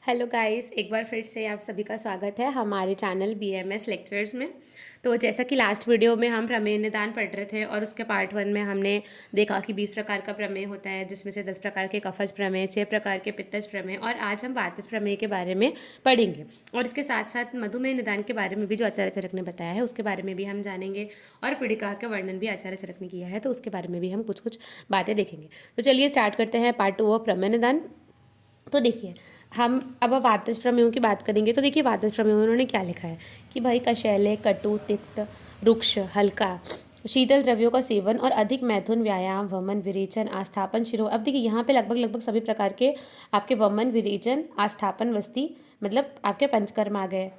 Hello guys, एक बार फिर से आप सभी का स्वागत है हमारे चैनल बीएमएस लेक्चर्स में। तो जैसा कि लास्ट वीडियो में हम प्रमेय निदान पढ़ रहे थे और उसके पार्ट 1 में हमने देखा कि 20 प्रकार का प्रमेय होता है, जिसमें से 10 प्रकार के कफज प्रमेय, 6 प्रकार के पित्तज प्रमेय और आज हम वातज प्रमेय के बारे में पढ़ेंगे। और इसके साथ साथ मधुमेह निदान के बारे में भी जो आचार्य चरक ने बताया है उसके बारे में भी हम जानेंगे और पीड़िका का वर्णन भी आचार्य चरक ने किया है, तो उसके बारे में भी हम कुछ कुछ बातें देखेंगे। तो चलिए स्टार्ट करते हैं पार्ट 2 ऑफ प्रमेय निदान। तो देखिए, हम अब वातज प्रमेयों की बात करेंगे। तो देखिए, वातज प्रमेयों में उन्होंने क्या लिखा है कि भाई कषैले, कटु, तिक्त, रुक्ष, हल्का, शीतल द्रव्यों का सेवन और अधिक मैथुन, व्यायाम, वमन, विरेचन, आस्थापन, शिरोह। अब देखिए यहाँ पे लगभग लगभग सभी प्रकार के आपके वमन, विरेचन, आस्थापन, वस्ती, मतलब आपके पंचकर्म आ गए,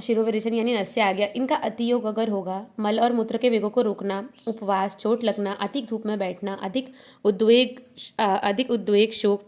शिरो विरेचन यानी नस्य आ गया। इनका अतियोग अगर होगा, मल और मूत्र के वेगों को रोकना, उपवास, चोट लगना, अधिक धूप में बैठना, अधिक उद्वेग, शोक,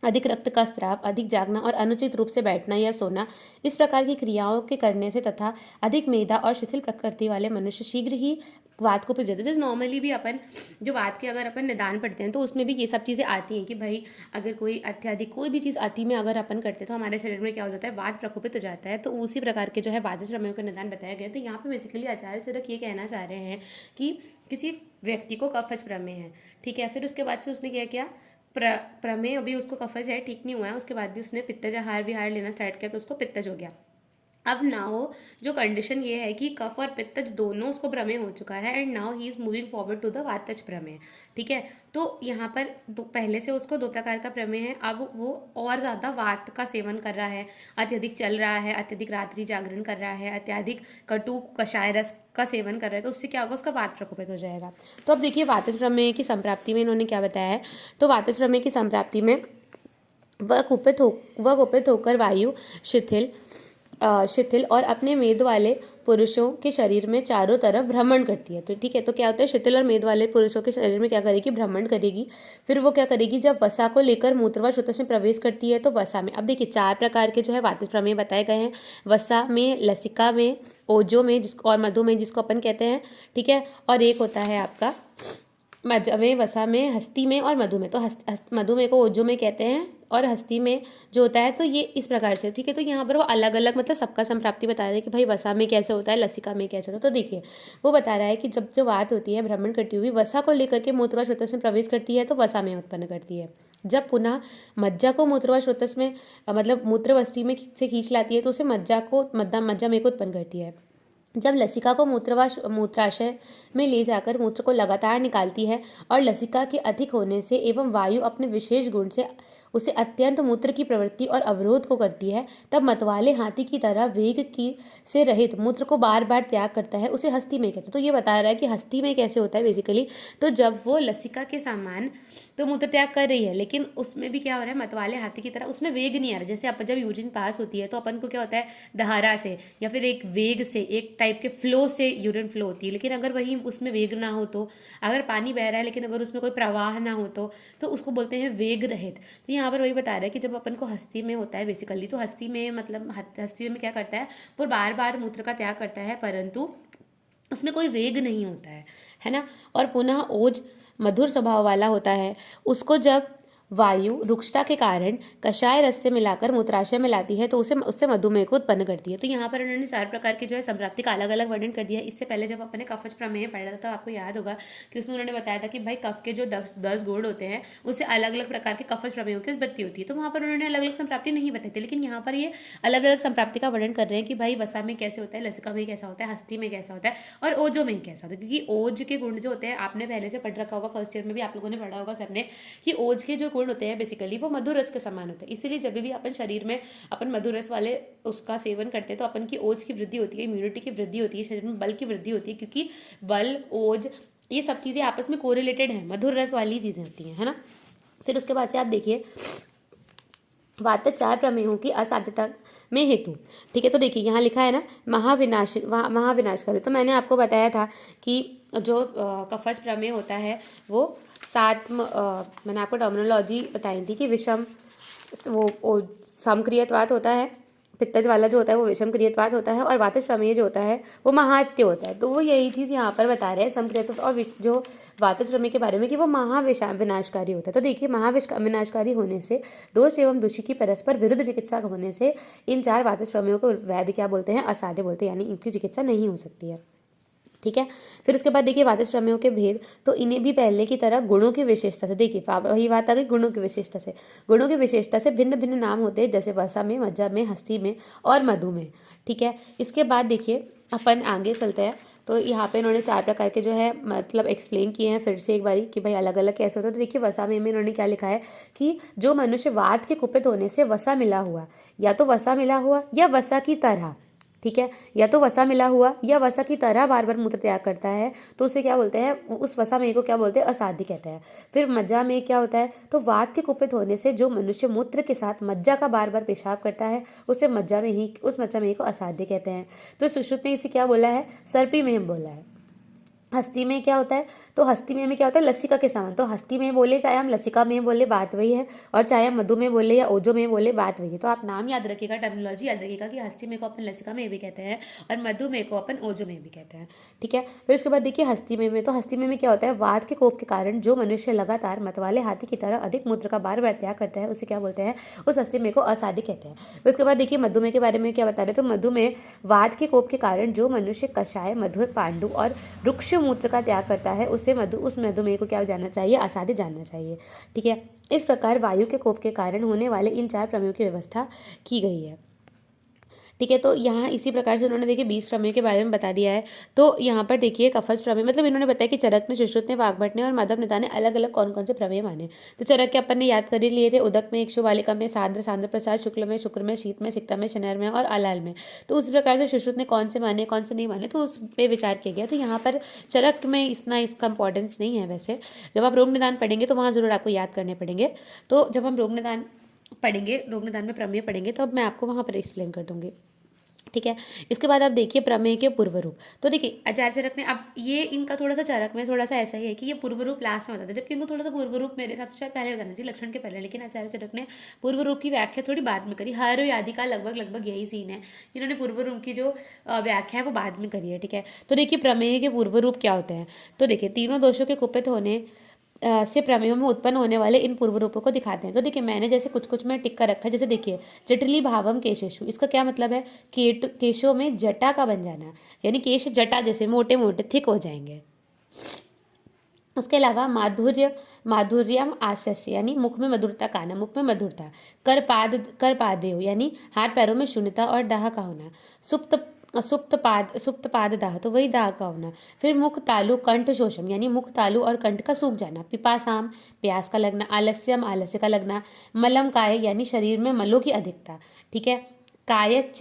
अधिक रक्त का स्राव, अधिक जागना और अनुचित रूप से बैठना या सोना, इस प्रकार की क्रियाओं के करने से तथा अधिक मेधा और शिथिल प्रकृति वाले मनुष्य शीघ्र ही वात को पिस जाते हैं। जैसे नॉर्मली भी अपन जो वात के अगर अपन निदान पढ़ते हैं तो उसमें भी ये सब चीज़ें आती हैं कि भाई अगर कोई अत्यधिक कोई भी चीज़ अति में अगर अपन करते हैं तो हमारे शरीर में क्या हो जाता है, वात प्रकोपित हो जाता है। तो उसी प्रकार के जो है वातज प्रमेयों का निदान बताया गया। तो यहाँ पे बेसिकली आचार्य चरक ये कहना चाह रहे हैं कि किसी व्यक्ति को कफज प्रमेय है, ठीक है, फिर उसके बाद से उसने क्या किया, प्रमेय अभी उसको कफज है, ठीक नहीं हुआ है, उसके बाद भी उसने पित्तज आहार विहार लेना स्टार्ट किया तो उसको पित्तज हो गया। अब नाउ जो कंडीशन ये है कि कफ और पित्तज दोनों उसको प्रमेय हो चुका है and now he is moving forward to the वातज प्रमेय, ठीक है। तो यहाँ पर पहले से उसको 2 प्रकार का प्रमेय है, अब वो और ज़्यादा वात का सेवन कर रहा है, अत्यधिक चल रहा है, अत्यधिक रात्रि जागरण कर रहा है, अत्यधिक कटु कषाय रस का सेवन कर रहा है, तो उससे क्या होगा, उसका वात प्रकोपित हो जाएगा। तो अब देखिए वातज प्रमेय की संप्राप्ति में इन्होंने क्या बताया है। तो वातज प्रमेय की संप्राप्ति में वह कुपित होकर वायु शिथिल और अपने मेद वाले पुरुषों के शरीर में चारों तरफ भ्रमण करती है। तो ठीक है, तो क्या होता है, शिथिल और मेद वाले पुरुषों के शरीर में क्या करेगी, भ्रमण करेगी। फिर वो क्या करेगी, जब वसा को लेकर मूत्र व श्रोतस में प्रवेश करती है तो वसा में, अब देखिए 4 प्रकार के जो है वातज प्रमेय बताए गए हैं, वसा में, लसिका में, ओजो में जिसको और मधु में जिसको अपन कहते हैं, ठीक है, और एक होता है आपका मज में, वसा में, हस्ती में और मधु में। तो मधु में को ओजो में कहते हैं और हस्ती में जो होता है, तो ये इस प्रकार से, ठीक है। तो यहाँ पर वो अलग अलग मतलब सबका संप्राप्ति बता रहे हैं कि भाई वसा में कैसे होता है, लसिका में कैसे होता है। तो देखिए वो बता रहा है कि जब जो बात होती है भ्रमण करती हुई वसा को लेकर के मूत्र व श्रोतस में प्रवेश करती है तो वसा में उत्पन्न करती है। जब पुनः मज्जा को मूत्र व श्रोतस में मतलब मूत्रवस्ती में से खींच लाती है तो उसे मज्जा में को उत्पन्न करती है। जब लसिका को मूत्राशय में ले जाकर मूत्र को लगातार निकालती है और लसिका के अधिक होने से एवं वायु अपने विशेष गुण से उसे अत्यंत मूत्र की प्रवृत्ति और अवरोध को करती है, तब मतवाले हाथी की तरह वेग की से रहित मूत्र को बार बार त्याग करता है, उसे हस्ती में कहते हैं। तो ये बता रहा है कि हस्ती में कैसे होता है बेसिकली, तो जब वो लसिका के समान तो मूत्र त्याग कर रही है लेकिन उसमें भी क्या हो रहा है, मतवाले हाथी की तरह उसमें वेग नहीं आ रहा। जैसे अपन जब यूरिन पास होती है तो अपन को क्या होता है, धारा से या फिर एक वेग से, एक टाइप के फ्लो से यूरिन फ्लो होती है, लेकिन अगर वही उसमें वेग ना हो, तो अगर पानी बह रहा है लेकिन अगर उसमें कोई प्रवाह ना हो तो उसको बोलते हैं वेग रहित। तो यहाँ पर वही बता रहा है कि जब अपन को हस्ती में होता है बेसिकली, तो हस्ती में मतलब हस्ती में क्या करता है, वो बार बार मूत्र का त्याग करता है परंतु उसमें कोई वेग नहीं होता है ना। और पुनः ओज मधुर स्वभाव वाला होता है, उसको जब वायु रुक्षता के कारण कषाय रस से मिलाकर मूत्राशय में लाती है तो उससे मधुमेह को उत्पन्न करती है। तो यहाँ पर उन्होंने 4 प्रकार के जो है संप्राप्ति का अलग अलग वर्णन कर दिया है। इससे पहले जब अपने कफज प्रमेय पढ़ा था तो आपको याद होगा कि उसमें उन्होंने बताया था कि भाई कफ के जो 10 गुण होते हैं उससे अलग अलग प्रकार के कफज प्रमेयों की उत्पत्ति होती है। तो वहाँ पर उन्होंने अलग अलग संप्राप्ति नहीं बताई थी, लेकिन यहाँ पर ये अलग अलग संप्राप्ति का वर्णन कर रहे हैं कि भाई वसा में कैसे होता है, लसिका में कैसा होता है, हस्ती में कैसा होता है और ओजो में कैसा होता है। क्योंकि ओज के गुण जो होते हैं आपने पहले से पढ़ रखा होगा, फर्स्ट ईयर में भी आप लोगों ने पढ़ा होगा सबने, कि ओज के जो गुण होते हैं बेसिकली वो मधुर रस के समान होते हैं। इसीलिए जब भी अपन शरीर में अपन मधुर रस वाले उसका सेवन करते हैं तो अपन की ओज की वृद्धि होती है, इम्यूनिटी की वृद्धि होती है, शरीर में बल की वृद्धि होती है, क्योंकि बल, ओज, ये सब चीज़ें आपस में कोरिलेटेड हैं, मधुर रस वाली चीज़ें होती हैं, है ना। फिर उसके बाद से आप देखिए वातज 4 प्रमेयों की असाध्यता में हेतु, ठीक है। तो देखिए यहाँ लिखा है ना, महाविनाशकारी। तो मैंने आपको बताया था कि जो कफज प्रमेय होता है वो 7 मैंने आपको टर्मिनोलॉजी बताई थी कि विषम वो समक्रियत्वात होता है, पित्तज वाला जो होता है वो विषम क्रियत्वाद होता है और वातज प्रमेय जो होता है वो महात्य होता है। तो वो यही चीज़ यहाँ पर बता रहे हैं समक्रियत्व और जो वातज प्रमेय के बारे में कि वो विनाशकारी होता है। तो देखिए विनाशकारी होने से दोष एवं दोषी की परस्पर विरुद्ध चिकित्सा होने से इन 4 वातज प्रमेयों को वैद्य क्या बोलते हैं, असाध्य बोलते हैं, यानी इनकी चिकित्सा नहीं हो सकती है। ठीक है। फिर उसके बाद देखिए वातज प्रमेयों के भेद, तो इन्हें भी पहले की तरह गुणों की विशेषता से, देखिए वही बात आ गई गुणों की विशेषता से, गुणों की विशेषता से भिन्न भिन्न नाम होते हैं, जैसे वसा में, मज्जा में, हस्ती में और मधु में। ठीक है। इसके बाद देखिए अपन आगे चलते हैं। तो यहाँ पे इन्होंने 4 प्रकार के जो है मतलब एक्सप्लेन किए हैं फिर से एक बारी कि भाई अलग अलग कैसे होता है। तो देखिए वसा में इन्होंने क्या लिखा है कि जो मनुष्य वात के कुपित होने से वसा मिला हुआ, या तो वसा मिला हुआ या वसा की तरह, ठीक है, या तो वसा मिला हुआ या वसा की तरह बार बार मूत्र त्याग करता है, तो उसे क्या बोलते हैं, उस वसा में को क्या बोलते हैं, असाध्य कहते हैं। फिर मज्जा में क्या होता है, तो वात के कुपित होने से जो मनुष्य मूत्र के साथ मज्जा का बार बार पेशाब करता है उसे उस मज्जा में को असाध्य कहते हैं। तो सुश्रुत ने इसे क्या बोला है, सर्पी में बोला है। हस्ती में क्या होता है, तो हस्ती में क्या होता है, लसिका के समान। तो हस्ती में बोले चाहे हम लसिका में बोले बात वही है, और चाहे हम मधु में बोले या ओजो में बोले बात वही है। तो आप नाम याद रखिएगा, टर्मिनोलॉजी याद रखिएगा कि हस्ती में को अपन लसिका में भी कहते हैं और मधु में को अपन ओजो में भी कहते हैं। ठीक है। फिर उसके बाद देखिए हस्ती में तो हस्ती में क्या होता है, वात के कोप के कारण जो मनुष्य लगातार मतवाले हाथी की तरह अधिक मूत्र का बार बार त्याग करता है उसे क्या बोलते हैं, उस हस्ती में को असाध्य कहते हैं। फिर उसके बाद देखिए मधुमेह के बारे में क्या बता रहे, तो मधुमेह वात के कोप के कारण जो मनुष्य कषाय, मधुर, पांडु और वृक्ष मूत्र का त्याग करता है उस मधुमेह को क्या जानना चाहिए, असाध्य जानना चाहिए। ठीक है। इस प्रकार वायु के कोप के कारण होने वाले इन 4 प्रमेयों की व्यवस्था की गई है। ठीक है। तो यहाँ इसी प्रकार से उन्होंने देखिए 20 प्रमेय के बारे में बता दिया है। तो यहाँ पर देखिए कफस प्रमेय, मतलब इन्होंने बताया कि चरक ने, सुश्रुत ने, वाग्भट ने और माधव नेता ने अलग अलग कौन कौन से प्रमेय माने। तो चरक के अपन ने याद कर ही लिए थे, उदक में, इक्षु बालिका में, सांद्र, सांद्र प्रसाद, शुक्ल में, शुक्र में, शीत में, सिक्ता में, शनैर में और आलाल में। तो उस प्रकार से सुश्रुत ने कौन से माने कौन से नहीं माने तो उस पर विचार किया गया। तो यहाँ पर चरक में इसका इंपॉर्टेंस नहीं है। वैसे जब आप रोग निदान पढ़ेंगे तो वहाँ जरूर आपको याद करने पड़ेंगे। तो जब हम रोग निदान में प्रमेय पढ़ेंगे तो अब मैं आपको वहाँ पर एक्सप्लेन कर दूंगी। ठीक है। इसके बाद आप देखिए प्रमेय के पूर्व रूप। तो देखिए आचार्य चरक ने, अब ये इनका थोड़ा सा चरक में थोड़ा सा ऐसा ही है कि ये पूर्व रूप लास्ट में बताते हैं, जबकि इनको थोड़ा सा पूर्व रूप मेरे हिसाब से शायद पहले बतानी थी, लक्षण के पहले, लेकिन आचार्य चरक ने पूर्व रूप की व्याख्या थोड़ी बाद में करी। हर आदि का लगभग यही सीन है, इन्होंने पूर्व रूप की जो व्याख्या है वो बाद में करी है। ठीक है। तो देखिए प्रमेय के पूर्व रूप क्या होते हैं, तो देखिए तीनों दोषों के कुपित होने से प्रमेयों में उत्पन्न होने वाले इन पूर्व रूपों को दिखाते हैं। तो देखिए मैंने जैसे कुछ में टिक कर रखा है, जैसे देखिए जटिली भावम केशेशु, इसका क्या मतलब है, केशों में जटा का बन जाना, यानी केश जटा जैसे मोटे मोटे थिक हो जाएंगे। उसके अलावा माधुर्यम आस्यस्य, यानी मुख में मधुरता का आना, मुख में मधुरता। कर पादेय, यानी हाथ पैरों में शून्यता और दाह का होना। सुप्त पाद दाह, तो वही दाह का होना। फिर मुख तालु कंठ शोषम, यानी मुख तालु और कंठ का सूख जाना। पिपासाम, प्यास का लगना। आलस्यम, आलस्य का लगना। मलम काय, यानी शरीर में मलों की अधिकता। ठीक है। कायच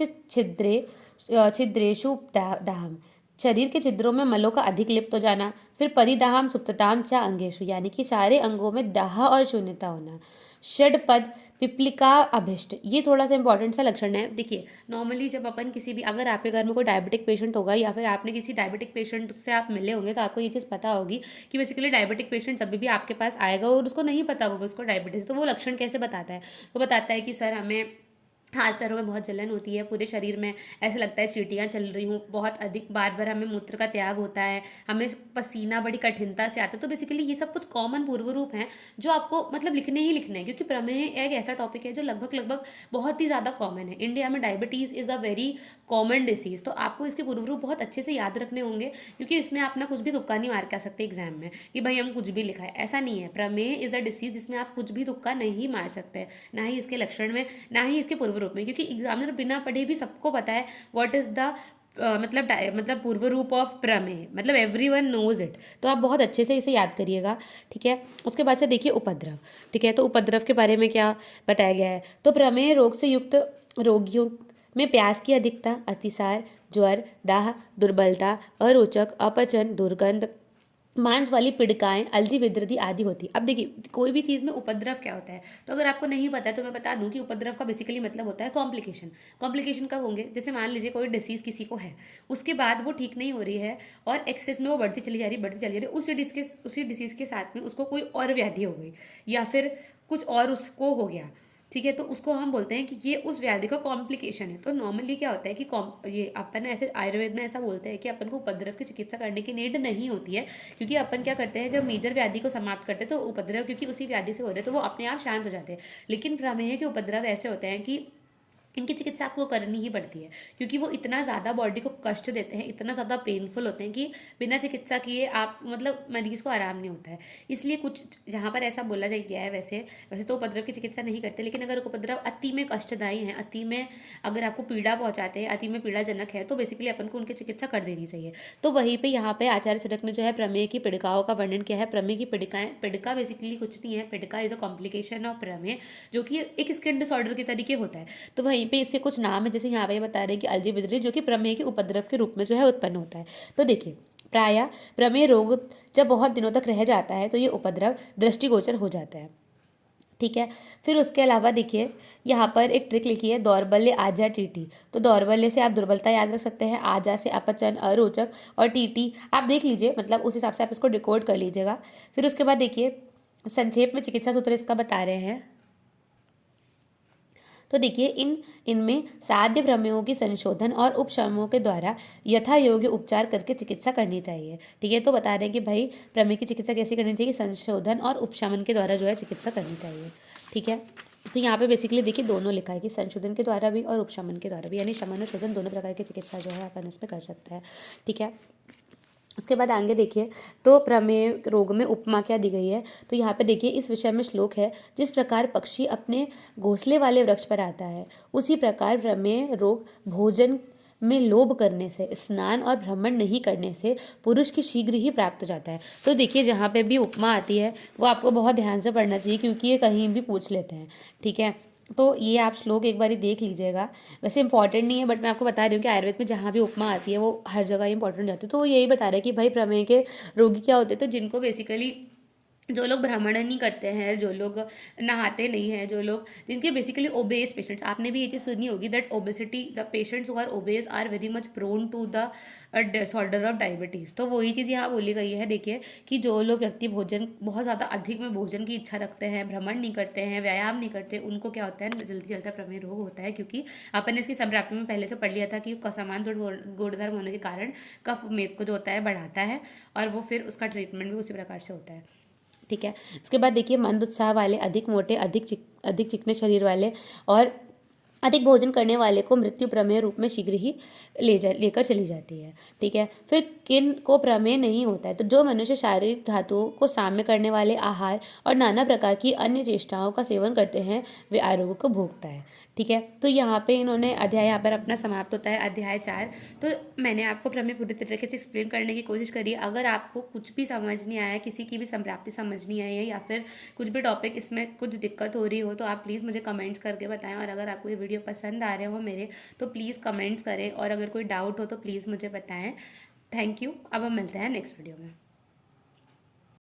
छिद्रेशु दाहम, शरीर के छिद्रों में मलों का अधिक लिप्त हो जाना। फिर परिदाहम सुप्तताम च अंगेशु, यानी कि सारे अंगों में दाह और शून्यता होना। षडपद पिपलिका अभिष्ट, ये थोड़ा सा इंपॉर्टेंट सा लक्षण है। देखिए नॉर्मली जब अपन किसी भी, अगर आपके घर में कोई डायबिटिक पेशेंट होगा या फिर आपने किसी डायबिटिक पेशेंट से आप मिले होंगे तो आपको ये चीज़ पता होगी कि बेसिकली डायबिटिक पेशेंट जब भी आपके पास आएगा और उसको नहीं पता होगा उसको डायबिटीज, तो वो लक्षण कैसे बताता है, तो बताता है कि सर हमें हाथ पैरों में बहुत जलन होती है, पूरे शरीर में ऐसा लगता है चींटियाँ चल रही हूँ, बहुत अधिक बार बार हमें मूत्र का त्याग होता है, हमें पसीना बड़ी कठिनता से आता है। तो बेसिकली ये सब कुछ कॉमन पूर्व रूप हैं जो आपको मतलब लिखने ही लिखने हैं, क्योंकि प्रमेय एक ऐसा टॉपिक है जो लगभग बहुत ही ज़्यादा कॉमन है। इंडिया में diabetes is a very common disease, तो आपको इसके पूर्व रूप बहुत अच्छे से याद रखने होंगे, क्योंकि इसमें आप ना कुछ भी तुक्का नहीं मार के आ सकते एग्जाम में कि भाई हम कुछ भी लिखा है, ऐसा नहीं है। प्रमेय इज़ अ डिसीज़ जिसमें आप कुछ भी तुक्का नहीं मार सकते, ना ही इसके लक्षण में ना ही इसके पूर्व रूप में, क्योंकि एग्जामिनर बिना पढ़े भी सबको पता है व्हाट इज द मतलब पूर्व रूप ऑफ प्रमेय, मतलब एवरीवन नोज इट। तो आप बहुत अच्छे से इसे याद करिएगा। ठीक है। उसके बाद से देखिए उपद्रव। ठीक है। तो उपद्रव के बारे में क्या बताया गया है, तो प्रमेय रोग से युक्त रोगियों में प्यास की अधिकता, अतिसार, ज्वर, दाह, दुर्बलता, अरोचक, अपचन, दुर्गंध, मांस वाली पीड़िकाएं, अलजी विद्रति आदि होती। अब देखिए कोई भी चीज़ में उपद्रव क्या होता है, तो अगर आपको नहीं पता है तो मैं बता दूं कि उपद्रव का बेसिकली मतलब होता है कॉम्प्लिकेशन। कॉम्प्लिकेशन कब होंगे, जैसे मान लीजिए कोई डिसीज़ किसी को है, उसके बाद वो ठीक नहीं हो रही है और एक्सेस में वो बढ़ती चली जा रही उसी डिसीज़ के साथ में उसको कोई और व्याधि हो गई या फिर कुछ और उसको हो गया, ठीक है, तो उसको हम बोलते हैं कि ये उस व्याधि का कॉम्प्लिकेशन है। तो नॉर्मली क्या होता है कि ये अपन ऐसे आयुर्वेद में ऐसा बोलते हैं कि अपन को उपद्रव की चिकित्सा करने की नीड नहीं होती है, क्योंकि अपन क्या करते हैं, जब मेजर व्याधि को समाप्त करते हैं तो उपद्रव क्योंकि उसी व्याधि से हो रहे हैं तो वो अपने आप शांत हो जाते हैं। लेकिन प्रमेह के उपद्रव ऐसे होते हैं कि इनकी चिकित्सा आपको करनी ही पड़ती है, क्योंकि वो इतना ज़्यादा बॉडी को कष्ट देते हैं, इतना ज़्यादा पेनफुल होते हैं कि बिना चिकित्सा किए आप मतलब मरीज़ को आराम नहीं होता है। इसलिए कुछ जहाँ पर ऐसा बोला गया है, वैसे वैसे तो उपद्रव की चिकित्सा नहीं करते, लेकिन अगर उपद्रव अति में कष्टदायी हैं, अति में अगर आपको पीड़ा पहुँचाते हैं, अति में पीड़ाजनक है, तो बेसिकली अपन को उनकी चिकित्सा कर देनी चाहिए। तो वहीं पर यहाँ पर आचार्य चरक ने जो है प्रमेह की पीड़िकाओं का वर्णन किया है। प्रमेह की पीड़िकाएँ, पीड़िका बेसिकली कुछ नहीं है, पीड़िका इज अ कॉम्प्लिकेशन ऑफ प्रमेह, जो कि एक स्किन डिसऑर्डर के तरीके होता है। तो वहीं पे इसके कुछ नाम है, जैसे यहाँ पे बता रहे हैं कि अलजी विदरी, जो कि प्रमेह के उपद्रव के रूप में जो है उत्पन्न होता है। तो देखिए, प्रायः प्रमेह रोग जब बहुत दिनों तक रह जाता है तो ये उपद्रव दृष्टिगोचर हो जाता है। ठीक है, फिर उसके अलावा देखिए यहाँ पर एक ट्रिक लिखी है, दौर्बल्य, आजा, टीटी। तो दौर्बल्य से आप दुर्बलता याद रख सकते हैं, आजा से अपचन, अरोचक, और टीटी आप देख लीजिए, मतलब उस हिसाब से आप इसको डिकोड कर लीजिएगा। फिर उसके बाद देखिए संक्षेप में चिकित्सा सूत्र इसका बता रहे हैं। तो देखिए इनमें साध्य प्रमेयों की संशोधन और उपशमों के द्वारा यथा योग्य उपचार करके चिकित्सा करनी चाहिए। ठीक है, तो बता रहे हैं कि भाई प्रमेय की चिकित्सा कैसे करनी चाहिए, संशोधन और उपशमन के द्वारा जो है चिकित्सा करनी चाहिए। ठीक है, तो यहाँ पे बेसिकली देखिए दोनों लिखा है कि संशोधन के द्वारा भी और उपशमन के द्वारा भी, यानी शमन और शोधन दोनों प्रकार की चिकित्सा जो है अपन इसमें कर सकते हैं। ठीक है, उसके बाद आगे देखिए, तो प्रमेय रोग में उपमा क्या दी गई है। तो यहाँ पे देखिए इस विषय में श्लोक है, जिस प्रकार पक्षी अपने घोंसले वाले वृक्ष पर आता है, उसी प्रकार प्रमेय रोग भोजन में लोभ करने से, स्नान और भ्रमण नहीं करने से पुरुष की शीघ्र ही प्राप्त हो जाता है। तो देखिए जहाँ पे भी उपमा आती है वो आपको बहुत ध्यान से पढ़ना चाहिए, क्योंकि ये कहीं भी पूछ लेते हैं। ठीक है, तो ये आप श्लोक एक बार देख लीजिएगा। वैसे इंपॉर्टेंट नहीं है, बट मैं आपको बता रही हूँ कि आयुर्वेद में जहाँ भी उपमा आती है वो हर जगह इंपॉर्टेंट जाती है। तो वो यही बता रहा है कि भाई प्रमेय के रोगी क्या होते हैं, तो जिनको बेसिकली जो लोग भ्रमण नहीं करते हैं, जो लोग नहाते नहीं हैं, जो लोग जिनके बेसिकली ओबेस पेशेंट्स, आपने भी ये चीज़ सुनी होगी that obesity, the patients who are obese are very much prone to the disorder of diabetes. तो वही चीज़ यहाँ बोली गई है, देखिए कि जो लोग व्यक्ति भोजन बहुत ज़्यादा अधिक में भोजन की इच्छा रखते हैं, भ्रमण नहीं करते हैं, व्यायाम नहीं करते, उनको क्या होता है, जल्दी जल्दी प्रमेह रोग होता है। क्योंकि अपन ने इसकी संप्राप्ति में पहले से पढ़ लिया था कि समान गुणधर्म होने के कारण कफ मेद को जो होता है बढ़ाता है, और वो फिर उसका ट्रीटमेंट भी उसी प्रकार से होता है। ठीक है, इसके बाद देखिए मंद उत्साह वाले, अधिक मोटे, अधिक चिकने शरीर वाले और अधिक भोजन करने वाले को मृत्यु प्रमेय रूप में शीघ्र ही लेकर चली जाती है। ठीक है, फिर किन को प्रमेय नहीं होता है, तो जो मनुष्य शारीरिक धातुओं को साम्य करने वाले आहार और नाना प्रकार की अन्य चेष्टाओं का सेवन करते हैं वे आरोग्य को भोगता है। ठीक है, तो यहाँ पे इन्होंने अध्याय यहाँ पर अपना समाप्त होता है, अध्याय 4। तो मैंने आपको प्रमेय पूरी तरीके से एक्सप्लेन करने की कोशिश करी। अगर आपको कुछ भी समझ नहीं आया, किसी की भी संप्राप्ति समझ नहीं आई है, या फिर कुछ भी टॉपिक इसमें कुछ दिक्कत हो रही हो, तो आप प्लीज़ मुझे कमेंट्स करके बताएं। और अगर आपको ये वीडियो पसंद आ रहे हो मेरे, तो प्लीज़ कमेंट्स करें, और अगर कोई डाउट हो तो प्लीज़ मुझे बताएं। Thank you. अब हम मिलते हैं नेक्स्ट वीडियो में।